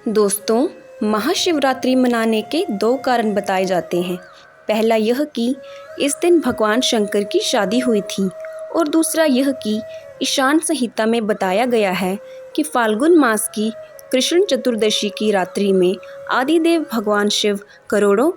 दोस्तों, महाशिवरात्रि मनाने के दो कारण बताए जाते हैं। पहला यह कि इस दिन भगवान शंकर की शादी हुई थी और दूसरा यह कि ईशान संहिता में बताया गया है कि फाल्गुन मास की कृष्ण चतुर्दशी की रात्रि में आदिदेव भगवान शिव करोड़ों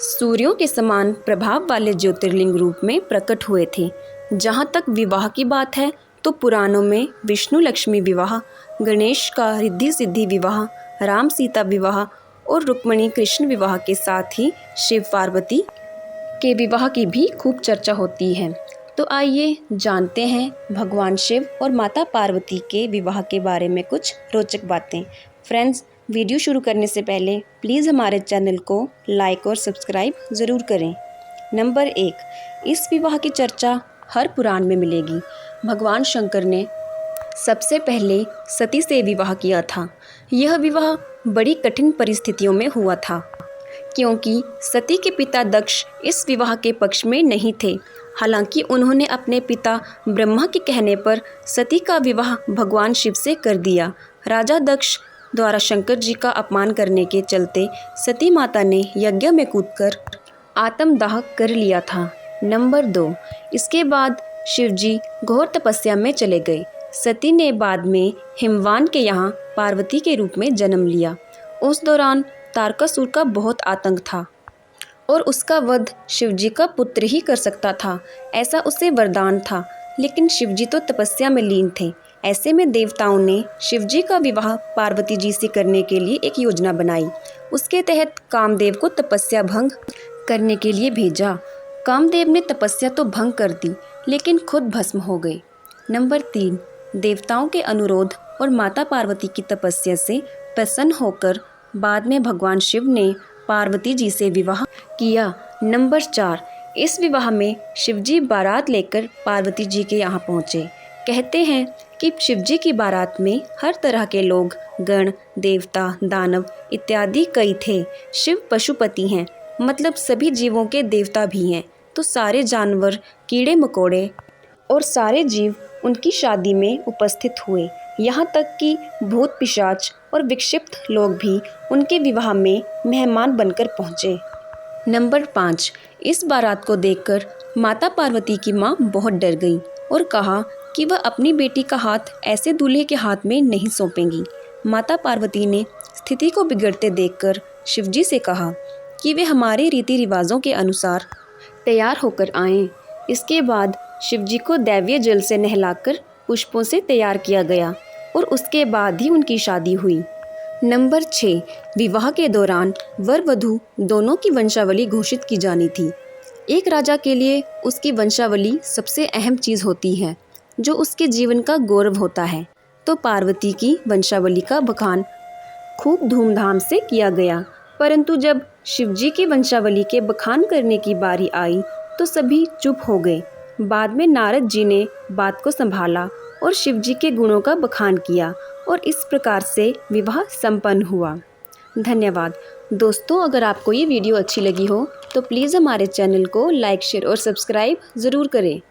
सूर्यों के समान प्रभाव वाले ज्योतिर्लिंग रूप में प्रकट हुए थे। जहाँ तक विवाह की बात है तो पुराणों में विष्णु लक्ष्मी विवाह, गणेश का रिद्धि सिद्धि विवाह, राम सीता विवाह और रुक्मिणी कृष्ण विवाह के साथ ही शिव पार्वती के विवाह की भी खूब चर्चा होती है। तो आइए जानते हैं भगवान शिव और माता पार्वती के विवाह के बारे में कुछ रोचक बातें। फ्रेंड्स, वीडियो शुरू करने से पहले प्लीज़ हमारे चैनल को लाइक और सब्सक्राइब ज़रूर करें। नंबर 1, इस विवाह की चर्चा हर पुराण में मिलेगी। भगवान शंकर ने सबसे पहले सती से विवाह किया था। यह विवाह बड़ी कठिन परिस्थितियों में हुआ था क्योंकि सती के पिता दक्ष इस विवाह के पक्ष में नहीं थे। हालांकि उन्होंने अपने पिता ब्रह्मा के कहने पर सती का विवाह भगवान शिव से कर दिया। राजा दक्ष द्वारा शंकर जी का अपमान करने के चलते सती माता ने यज्ञ में कूदकर आत्मदाह कर लिया था। नंबर 2, इसके बाद शिवजी घोर तपस्या में चले गए। सती ने बाद में हिमवान के यहाँ पार्वती के रूप में जन्म लिया। उस दौरान तारकासुर का बहुत आतंक था और उसका वध शिवजी का पुत्र ही कर सकता था, ऐसा उसे वरदान था। लेकिन शिवजी तो तपस्या में लीन थे। ऐसे में देवताओं ने शिवजी का विवाह पार्वती जी से करने के लिए एक योजना बनाई। उसके तहत कामदेव को तपस्या भंग करने के लिए भेजा। कामदेव ने तपस्या तो भंग कर दी लेकिन खुद भस्म हो गए। नंबर 3, देवताओं के अनुरोध और माता पार्वती की तपस्या से प्रसन्न होकर बाद में भगवान शिव ने पार्वती जी से विवाह किया। नंबर 4, इस विवाह में शिवजी बारात लेकर पार्वती जी के यहाँ पहुँचे। कहते हैं कि शिवजी की बारात में हर तरह के लोग, गण, देवता, दानव इत्यादि कई थे। शिव पशुपति हैं, मतलब सभी जीवों के देवता भी हैं, तो सारे जानवर, कीड़े मकोड़े और सारे जीव उनकी शादी में उपस्थित हुए। यहाँ तक कि भूत पिशाच और विक्षिप्त लोग भी उनके विवाह में मेहमान बनकर पहुँचे। नंबर 5, इस बारात को देखकर माता पार्वती की माँ बहुत डर गई और कहा कि वह अपनी बेटी का हाथ ऐसे दूल्हे के हाथ में नहीं सौंपेंगी। माता पार्वती ने स्थिति को बिगड़ते देखकर शिवजी से कहा कि वे हमारे रीति रिवाजों के अनुसार तैयार होकर आएं। इसके बाद शिवजी को दैवीय जल से नहलाकर पुष्पों से तैयार किया गया और उसके बाद ही उनकी शादी हुई। नंबर 6, विवाह के दौरान वर वधू दोनों की वंशावली घोषित की जानी थी। एक राजा के लिए उसकी वंशावली सबसे अहम चीज़ होती है, जो उसके जीवन का गौरव होता है। तो पार्वती की वंशावली का बखान खूब धूमधाम से किया गया। परंतु जब शिवजी की वंशावली के बखान करने की बारी आई तो सभी चुप हो गए। बाद में नारद जी ने बात को संभाला और शिवजी के गुणों का बखान किया और इस प्रकार से विवाह संपन्न हुआ। धन्यवाद। दोस्तों, अगर आपको ये वीडियो अच्छी लगी हो तो प्लीज़ हमारे चैनल को लाइक, शेयर और सब्सक्राइब ज़रूर करें।